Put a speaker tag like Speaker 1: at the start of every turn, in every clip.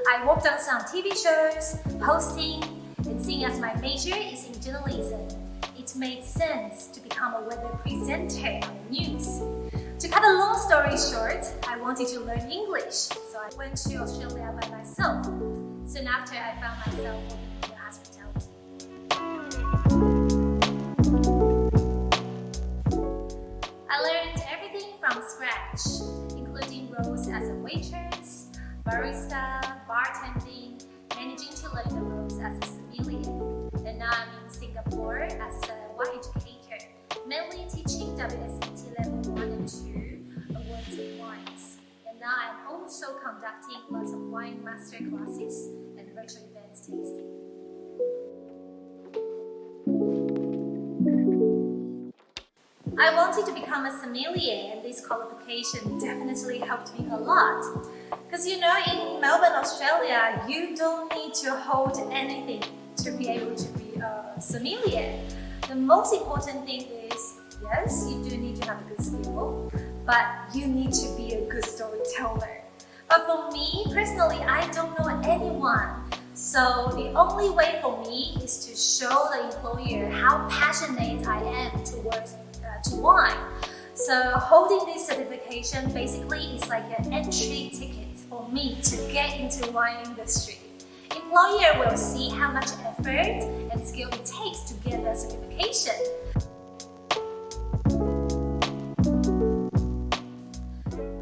Speaker 1: I worked on some TV shows, hosting, and seeing as my major is in journalism, it made sense to become a weather presenter on the news. To cut a long story short, I wanted to learn English, so I went to Australia by myself. Soon after, I found myself working in the hospitality. I learned everything from scratch, including roles as a waitress, barista, bartending, managing to learn the ropes as a sommelier. And now I'm in Singapore as a wine educator, mainly teaching WSET level 1 and 2 awards in wines. And now I'm also conducting lots of wine master classes and virtual events tasting. I wanted to become a sommelier, and this qualification definitely helped me a lot. Because in Melbourne, Australia, you don't need to hold anything to be able to be a sommelier. The most important thing is, yes, you do need to have a good skill, but you need to be a good storyteller. But for me, personally, I don't know anyone. So the only way for me is to show the employer how passionate I am to wine. So holding this certification basically is like an entry ticket for me to get into wine industry. Employer will see how much effort and skill it takes to get the certification.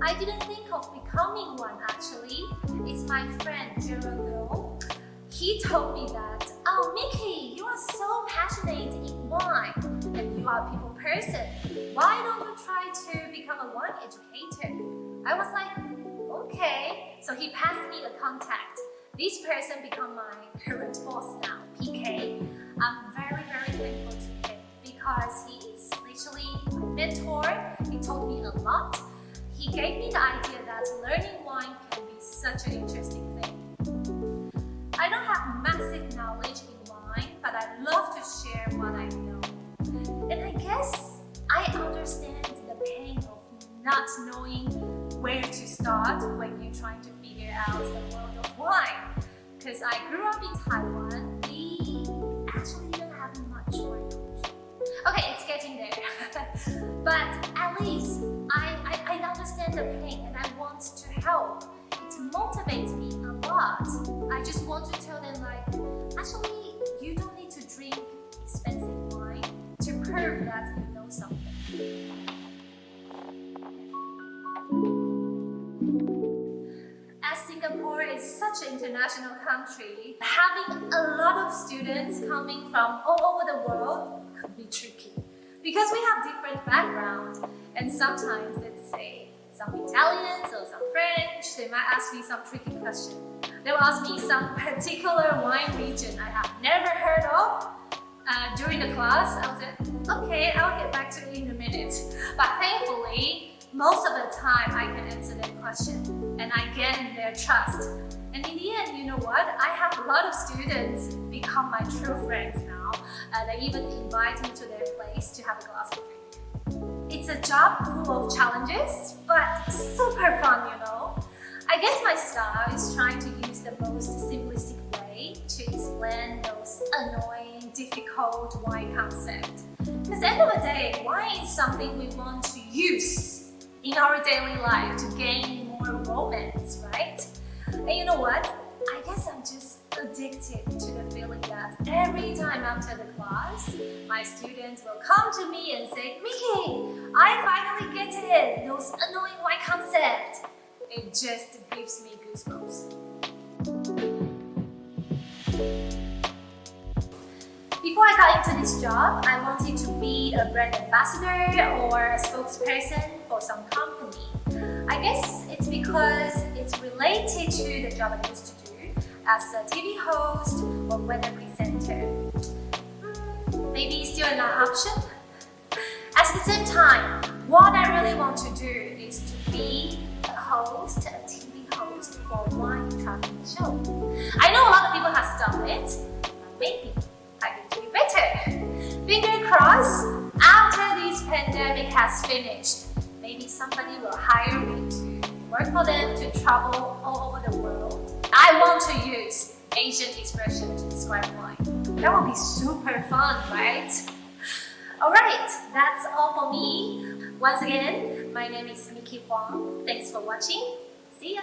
Speaker 1: I didn't think of becoming one actually. It's my friend Gerald. He told me that, "Oh, Mickey, you are so passionate in wine and you are a people person. Why don't you try to become a wine educator?" I was like, okay. So he passed me the contact. This person become my current boss now, PK. I'm very, very thankful to him because he is literally my mentor. He taught me a lot. He gave me the idea that learning wine can be such an interesting thing. I don't have massive knowledge in wine, but I love to share what I know. And I guess I understand the pain of not knowing where to start when you're trying to figure out the world of wine. Because I grew up in Taiwan, we actually didn't have much wine culture. Okay, it's getting there. But at least I understand the pain and I want to help. It motivates me a lot. I just want to tell them actually, you don't need to drink expensive wine to prove that you know something. As Singapore is such an international country, having a lot of students coming from all over the world could be tricky. Because we have different backgrounds, and sometimes, let's say, some Italians or some French, they might ask me some tricky questions. They will ask me some particular wine region I have never heard of. During the class, I will say, okay, I'll get back to you in a minute. But thankfully, most of the time I can answer their question and I gain their trust. And in the end, you know what? I have a lot of students become my true friends now. They even invite me to their place to have a glass of drink. It's a job full of challenges, but super fun, I guess my style is trying to use the most simplistic way to explain those annoying, difficult wine concepts. Because at the end of the day, wine is something we want to use in our daily life to gain more romance, right? And you know what? I guess I'm just addicted to the feeling that every time after the class, my students will come to me and say, "Mickey, I finally get it, those annoying wine concepts." It just gives me goosebumps. Before I got into this job, I wanted to be a brand ambassador or a spokesperson for some company. I guess it's because it's related to the job I used to do as a TV host or weather presenter. Maybe still an option? At the same time, what I really want to do is to be a TV host for a wine traveling show. I know a lot of people have done it, but maybe I can do better. Finger crossed, after this pandemic has finished, maybe somebody will hire me to work for them to travel all over the world I want to use Asian expression to describe wine. That would be super fun, right? Alright, that's all for me. Once again, my name is Mickey Huang. Thanks for watching. See ya!